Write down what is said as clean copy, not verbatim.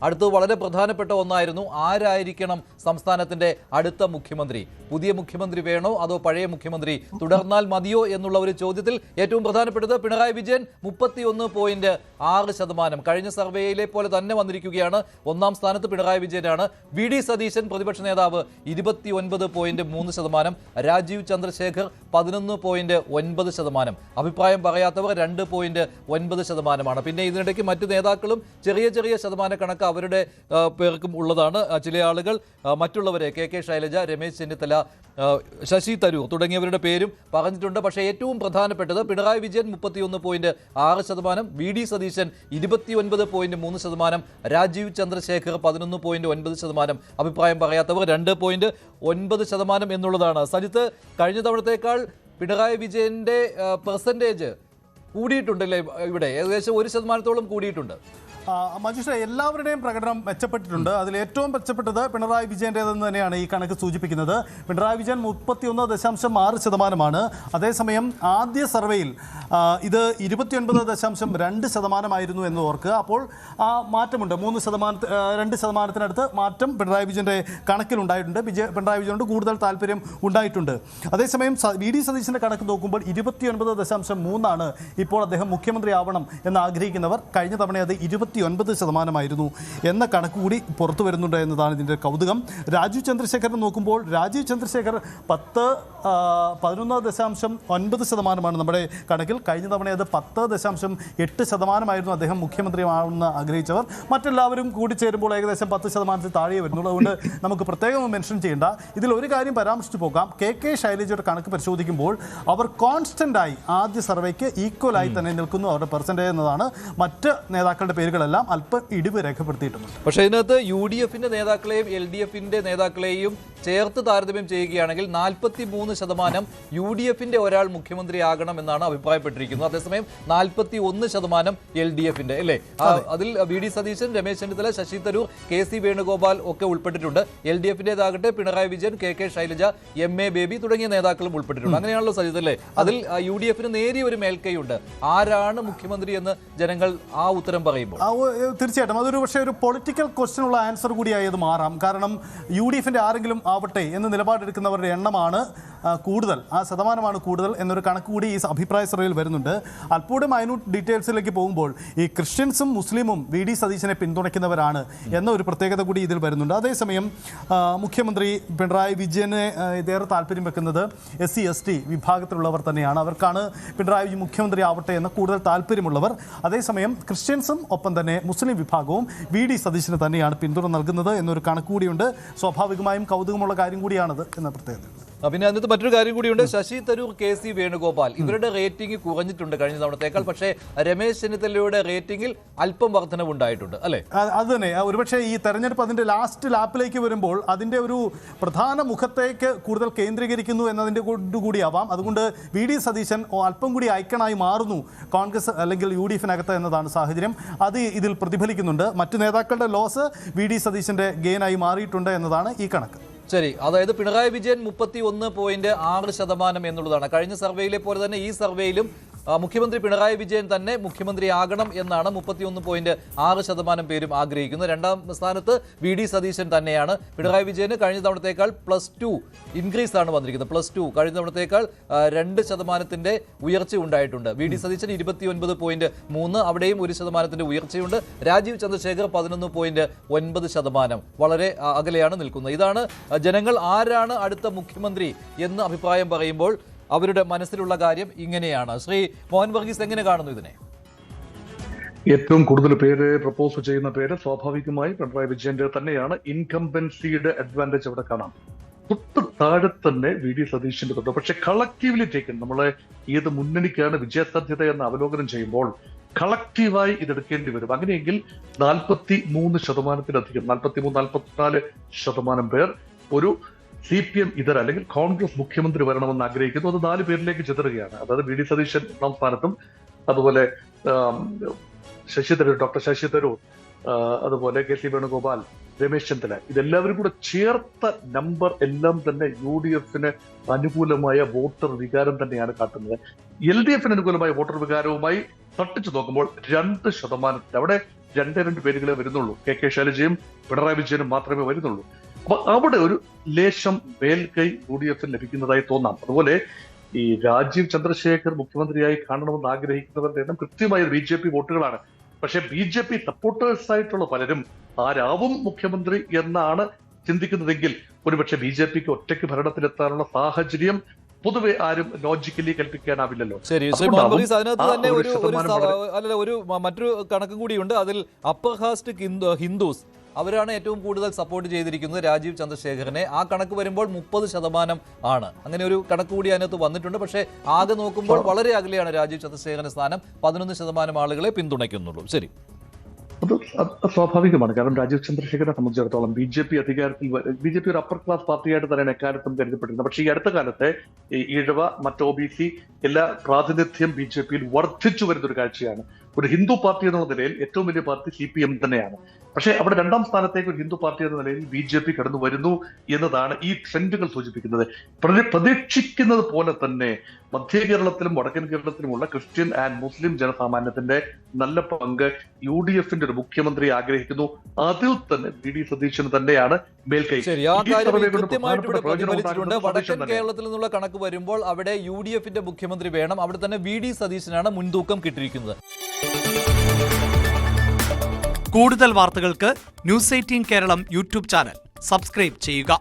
അടുത്തത് വളരെ പ്രധാനപ്പെട്ട ഒന്നായിരുന്നു, ആരായിരിക്കണം സംസ്ഥാനത്തിന്റെ അടുത്ത മുഖ്യമന്ത്രി? പുതിയ മുഖ്യമന്ത്രി വേണോ അതോ പഴയ മുഖ്യമന്ത്രി തുടർന്നാൽ മതിയോ എന്നുള്ള ഒരു ചോദ്യത്തിൽ ഏറ്റവും പ്രധാനപ്പെട്ടത് പിണറായി വിജയൻ 31.6%. കഴിഞ്ഞ സർവേയിലെ പോലെ തന്നെ വന്നിരിക്കുകയാണ്. ഒന്നാം സ്ഥാനത്ത് പിണറായി വിജയനാണ്. വി ഡി സതീശൻ പ്രതിപക്ഷ നേതാവ് 29.3%, രാജീവ് ചന്ദ്രശേഖർ 11.9%, അഭിപ്രായം പറയാത്തവർ 2.9%. പിന്നെ ഇതിനിടയ്ക്ക് മറ്റു നേതാക്കളും ചെറിയ ചെറിയ ശതമാന കണക്ക് അവരുടെ പേർക്കും ഉള്ളതാണ്. ചില ആളുകൾ മറ്റുള്ളവരെ കെ ശൈലജ, രമേശ് ചെന്നിത്തല, ശശി തരൂർ തുടങ്ങിയവരുടെ പേരും പറഞ്ഞിട്ടുണ്ട്. പക്ഷേ ഏറ്റവും പ്രധാനപ്പെട്ടത് പിണറായി വിജയൻ 31.6%, വി ഡി സതീശൻ 29.3%, രാജീവ് ചന്ദ്രശേഖർ 11.9%, അഭിപ്രായം പറയാത്തവർ 2.9% എന്നുള്ളതാണ്. സജിത്ത്, കഴിഞ്ഞ തവണത്തേക്കാൾ പിണറായി വിജയന്റെ പെർസെൻറ്റേജ് കൂടിയിട്ടുണ്ടല്ലേ? ഇവിടെ ഏകദേശം 1% കൂടിയിട്ടുണ്ട്. മഞ്ജുഷ, എല്ലാവരുടെയും പ്രകടനം മെച്ചപ്പെട്ടിട്ടുണ്ട്. അതിൽ ഏറ്റവും മെച്ചപ്പെട്ടത് പിണറായി വിജയൻ്റേതെന്ന് തന്നെയാണ് ഈ കണക്ക് സൂചിപ്പിക്കുന്നത്. പിണറായി വിജയൻ 31.6%. അതേസമയം ആദ്യ സർവേയിൽ ഇത് 29.2% എന്ന് ഓർക്കുക. അപ്പോൾ ആ മാറ്റമുണ്ട്. 2%-നടുത്ത് മാറ്റം പിണറായി വിജയൻ്റെ കണക്കിലുണ്ടായിട്ടുണ്ട്. പിണറായി വിജയനോട് കൂടുതൽ താല്പര്യം ഉണ്ടായിട്ടുണ്ട്. അതേസമയം വി ഡി സതീശൻ്റെ കണക്ക് നോക്കുമ്പോൾ 29.3% ഇപ്പോൾ അദ്ദേഹം മുഖ്യമന്ത്രി ആവണം എന്ന് ആഗ്രഹിക്കുന്നവർ. കഴിഞ്ഞ തവണ അത് 29% എന്ന കണക്ക് കൂടി പുറത്തു വരുന്നുണ്ട് എന്നതാണ് ഇതിൻ്റെ കൗതുകം. രാജീവ് ചന്ദ്രശേഖരനെ നോക്കുമ്പോൾ രാജീവ് ചന്ദ്രശേഖർ 11.9% നമ്മുടെ കണക്കിൽ. കഴിഞ്ഞ തവണ അത് 10.8% അദ്ദേഹം മുഖ്യമന്ത്രിയാണെന്ന് ആഗ്രഹിച്ചവർ. മറ്റെല്ലാവരും കൂടി ചേരുമ്പോൾ ഏകദേശം 10% താഴെ വരുന്നുള്ളൂ. അതുകൊണ്ട് നമുക്ക് പ്രത്യേകം മെൻഷൻ ചെയ്യേണ്ട. ഇതിൽ ഒരു കാര്യം പരാമർശിച്ചു പോകാം. കെ ശൈലജയുടെ കണക്ക് പരിശോധിക്കുമ്പോൾ അവർ കോൺസ്റ്റൻ്റായി ആദ്യ സർവേക്ക് ഈക്വലായി തന്നെ നിൽക്കുന്നു അവരുടെ പെർസെൻറ്റേജ് എന്നതാണ്. മറ്റ് നേതാക്കളുടെ പേരുകളെല്ലാം അല്പം ഇടിവ് രേഖപ്പെടുത്തിയിട്ടുണ്ട്. പക്ഷേ ഇതിനകത്ത് UDFന്റെ നേതാക്കളെയും LDFന്റെ നേതാക്കളെയും ചേർത്ത് താരതമ്യം ചെയ്യുകയാണെങ്കിൽ 43% UDFന്റെ ഒരാൾ മുഖ്യമന്ത്രിയാകണം എന്നാണ് അഭിപ്രായപ്പെട്ടിരിക്കുന്നത്. അതേസമയം 41% LDFന്റെ, അല്ലേ? അതിൽ V D Satheesan, Ramesh Chennithala, Shashi Tharoor, KC Venugopal ഒക്കെ ഉൾപ്പെട്ടിട്ടുണ്ട്. LDFന്റേതാകട്ടെ പിണറായി വിജയൻ, കെ ശൈലജ, MA ബേബി തുടങ്ങിയ നേതാക്കളും ഉൾപ്പെട്ടിട്ടുണ്ട്. അങ്ങനെയാണല്ലോ സജിത്, അല്ലേ? അതിൽ UDFന് നേരിയ ഒരു മേൽക്കൈയുണ്ട്. ആരാണ് മുഖ്യമന്ത്രി എന്ന് ജനങ്ങൾ ആ ഉത്തരം പറയുമ്പോൾ തീർച്ചയായിട്ടും അതൊരു പക്ഷേ ഒരു പൊളിറ്റിക്കൽ ക്വസ്റ്റ്യനുള്ള ആൻസർ കൂടിയായി അത് മാറാം. കാരണം UDFന്റെ ആരെങ്കിലും ആവട്ടെ എന്ന് നിലപാടെടുക്കുന്നവരുടെ എണ്ണമാണ് കൂടുതൽ, ആ ശതമാനമാണ് കൂടുതൽ എന്നൊരു കണക്ക് കൂടി ഈ അഭിപ്രായ സർവേയിൽ വരുന്നുണ്ട്. അല്പൂടെ മൈന്യൂട്ട് ഡീറ്റെയിൽസിലേക്ക് പോകുമ്പോൾ ഈ ക്രിസ്ത്യൻസും മുസ്ലിമും വി ഡി സതീശനെ പിന്തുണയ്ക്കുന്നവരാണ് എന്ന ഒരു പ്രത്യേകത കൂടി ഇതിൽ വരുന്നുണ്ട്. അതേസമയം മുഖ്യമന്ത്രി പിണറായി വിജയനെ ഇതേറെ താല്പര്യം വെക്കുന്നത് SC ST വിഭാഗത്തിലുള്ളവർ തന്നെയാണ്. അവർക്കാണ് പിണറായി വിജയൻ മുഖ്യമന്ത്രി ആവട്ടെ എന്ന കൂടുതൽ താല്പര്യമുള്ളവർ. അതേസമയം ക്രിസ്ത്യൻസും ഒപ്പം തന്നെ മുസ്ലിം വിഭാഗവും വി ഡി സതീശന് തന്നെയാണ് പിന്തുണ നൽകുന്നത് എന്നൊരു കണക്ക് കൂടിയുണ്ട്. സ്വാഭാവികമായും കൗതുകമുള്ള കാര്യം കൂടിയാണത് എന്ന പ്രത്യേകത. പിന്നെ അതിനകത്ത് മറ്റൊരു കാര്യം കൂടിയുണ്ട്. ശശി തരൂർ, KC വേണുഗോപാൽ ഇവരുടെ റേറ്റിംഗ് കുറഞ്ഞിട്ടുണ്ട് കഴിഞ്ഞ തവണത്തേക്കാൾ. പക്ഷേ രമേശ് ചെന്നിത്തലയുടെ റേറ്റിംഗിൽ അല്പം വർധനവുണ്ടായിട്ടുണ്ട്, അല്ലേ? അത് തന്നെ. ഒരുപക്ഷെ ഈ തെരഞ്ഞെടുപ്പ് അതിൻ്റെ ലാസ്റ്റ് ലാപ്പിലേക്ക് വരുമ്പോൾ അതിൻ്റെ ഒരു പ്രധാന മുഖത്തേക്ക് കൂടുതൽ കേന്ദ്രീകരിക്കുന്നു എന്നതിൻ്റെ കൂടിയാവാം. അതുകൊണ്ട് വി ഡി സതീശൻ അല്പം കൂടി ഐക്കണായി മാറുന്നു കോൺഗ്രസ് അല്ലെങ്കിൽ UDFിനകത്ത് എന്നതാണ് സാഹചര്യം. അത് ഇതിൽ പ്രതിഫലിക്കുന്നുണ്ട്. മറ്റു നേതാക്കളുടെ ലോസ് വി ഡി സതീശൻ്റെ ഗെയിനായി മാറിയിട്ടുണ്ട് എന്നതാണ് ഈ കണക്ക്. ശരി, അതായത് പിണറായി വിജയൻ 31.6% എന്നുള്ളതാണ്. കഴിഞ്ഞ സർവേയിലെ പോലെ തന്നെ ഈ സർവേയിലും മുഖ്യമന്ത്രി പിണറായി വിജയൻ തന്നെ മുഖ്യമന്ത്രിയാകണം എന്നാണ് 31.6% പേരും ആഗ്രഹിക്കുന്നത്. രണ്ടാം സ്ഥാനത്ത് വി ഡി സതീശൻ തന്നെയാണ്. പിണറായി വിജയന് കഴിഞ്ഞ തവണത്തേക്കാൾ +2 ഇൻക്രീസ് ആണ് വന്നിരിക്കുന്നത്. +2 കഴിഞ്ഞ തവണത്തേക്കാൾ 2% ഉയർച്ച ഉണ്ടായിട്ടുണ്ട്. വി ഡി സതീശൻ 29.3, അവിടെയും 1% ഉയർച്ചയുണ്ട്. രാജീവ് ചന്ദ്രശേഖർ 11.9%, വളരെ അകലെയാണ് നിൽക്കുന്നത്. ഇതാണ് ജനങ്ങൾ ആരാണ് അടുത്ത മുഖ്യമന്ത്രി എന്ന് അഭിപ്രായം പറയുമ്പോൾ അവരുടെ മനസ്സിലുള്ള കാര്യം ഇങ്ങനെയാണ്. ശ്രീ മോഹൻ വർഗീസ്, എങ്ങനെ കാണുന്നു ഇതിനെ? ഏറ്റവും കൂടുതൽ പേര് പ്രപ്പോസ് ചെയ്യുന്ന പേര് സ്വാഭാവികമായി പിണറായി വിജയന്റെ തന്നെയാണ്. ഇൻകംബൻസിയുടെ അഡ്വാൻറ്റേജ് അവിടെ കാണാം. തൊട്ട് താഴെ തന്നെ വി ഡി സതീശന്റെ തൊട്ട്. പക്ഷെ കളക്റ്റീവ്ലി ടേക്കൻ നമ്മളെ ഏത് മുന്നണിക്കാണ് വിജയസാധ്യത എന്ന് അവലോകനം ചെയ്യുമ്പോൾ കളക്റ്റീവായി ഇതെടുക്കേണ്ടി വരും. അങ്ങനെയെങ്കിൽ 43%-ലധികം 43-44% പേർ ഒരു CPM ഇതര അല്ലെങ്കിൽ കോൺഗ്രസ് മുഖ്യമന്ത്രി വരണമെന്ന് ആഗ്രഹിക്കുന്നു. അത് 4 പേരിലേക്ക് ചിതറുകയാണ്. അതായത് വി ഡി സതീശൻ ഒന്നാം സ്ഥാനത്തും, അതുപോലെ ഡോക്ടർ ശശി തരൂർ, അതുപോലെ KC വേണുഗോപാൽ, രമേശ് ചെന്നിത്തല, ഇതെല്ലാവരും കൂടെ ചേർത്ത നമ്പർ എല്ലാം തന്നെ UDFന് അനുകൂലമായ വോട്ടർ വികാരം തന്നെയാണ് കാട്ടുന്നത്. LDFന് അനുകൂലമായ വോട്ടർ വികാരവുമായി തട്ടിച്ചു നോക്കുമ്പോൾ 2%. അവിടെ 2 പേരുകളെ വരുന്നുള്ളൂ. കെ ശൈലജയും പിണറായി വിജയനും മാത്രമേ വരുന്നുള്ളൂ. അപ്പൊ അവിടെ ഒരു ലേശം മേൽക്കൈ UDF ലഭിക്കുന്നതായി തോന്നാം. അതുപോലെ ഈ രാജീവ് ചന്ദ്രശേഖർ മുഖ്യമന്ത്രിയായി കാണണമെന്ന് ആഗ്രഹിക്കുന്നവരുടെ എണ്ണം കൃത്യമായ BJP വോട്ടുകളാണ്. പക്ഷെ BJP സപ്പോർട്ടേഴ്സ് ആയിട്ടുള്ള പലരും ആരാവും മുഖ്യമന്ത്രി എന്നാണ് ചിന്തിക്കുന്നതെങ്കിൽ ഒരുപക്ഷെ BJPക്ക് ഒറ്റയ്ക്ക് ഭരണത്തിലെത്താനുള്ള സാഹചര്യം പൊതുവെ ആരും ലോജിക്കലി കൽപ്പിക്കാനാവില്ലല്ലോ. ശരി, ശ്രീ മോഹൻബഗീസ്, അതിനകത്ത് തന്നെ ഒരു മറ്റൊരു കണക്കും കൂടിയുണ്ട്. അതിൽ അപ്പർ കാസ്റ്റ് ഹിന്ദുസ് അവരാണ് ഏറ്റവും കൂടുതൽ സപ്പോർട്ട് ചെയ്തിരിക്കുന്നത് രാജീവ് ചന്ദ്രശേഖരനെ. ആ കണക്ക് വരുമ്പോൾ 30% ആണ്. അങ്ങനെ ഒരു കണക്ക് കൂടി അതിനകത്ത് വന്നിട്ടുണ്ട്. പക്ഷേ ആകെ നോക്കുമ്പോൾ വളരെ അകലെയാണ് രാജീവ് ചന്ദ്രശേഖരന്റെ സ്ഥാനം. 11% ആളുകളെ പിന്തുണയ്ക്കുന്നുള്ളൂ. ശരി, അത് സ്വാഭാവികമാണ്. കാരണം രാജീവ് ചന്ദ്രശേഖരനെ സംബന്ധിച്ചിടത്തോളം BJP ഒരു അപ്പർ ക്ലാസ് പാർട്ടിയായിട്ട് തന്നെയാണ് എക്കാലത്തും കരുതപ്പെട്ടിരുന്നത്. പക്ഷേ ഈ അടുത്ത കാലത്തെ ഈഴവ, മറ്റ് OBC എല്ലാ പ്രാതിനിധ്യം BJPയിൽ വർദ്ധിച്ചു വരുന്ന ഒരു കാഴ്ചയാണ്. ഒരു ഹിന്ദു പാർട്ടി എന്നുള്ള നിലയിൽ ഏറ്റവും വലിയ പാർട്ടി CPM തന്നെയാണ്. പക്ഷേ അവിടെ 2ാം സ്ഥാനത്തേക്ക് ഒരു ഹിന്ദു പാർട്ടി എന്ന നിലയിൽ BJP കടന്നു വരുന്നു എന്നതാണ് ഈ ട്രെൻഡുകൾ സൂചിപ്പിക്കുന്നത്. പ്രതീക്ഷിക്കുന്നത് പോലെ തന്നെ മധ്യ കേരളത്തിലും വടക്കൻ കേരളത്തിലുമുള്ള ക്രിസ്ത്യൻ ആൻഡ് മുസ്ലിം ജനസാമാന്യത്തിന്റെ നല്ല പങ്ക് UDFന്റെ ഒരു മുഖ്യമന്ത്രി ആഗ്രഹിക്കുന്നു. അതിൽ തന്നെ VD സതീശന് തന്നെയാണ് മേൽക്കൈ. വടക്കൻ കേരളത്തിൽ നിന്നുള്ള കണക്ക് വരുമ്പോൾ അവിടെ UDFന്റെ മുഖ്യമന്ത്രി വേണം. അവിടെ തന്നെ VD സതീശനാണ് മുൻതൂക്കം കിട്ടിയിരിക്കുന്നത്. കൂടുതൽ വാർത്തകൾക്ക് News 18 Keralam YouTube channel subscribe ചെയ്യുക.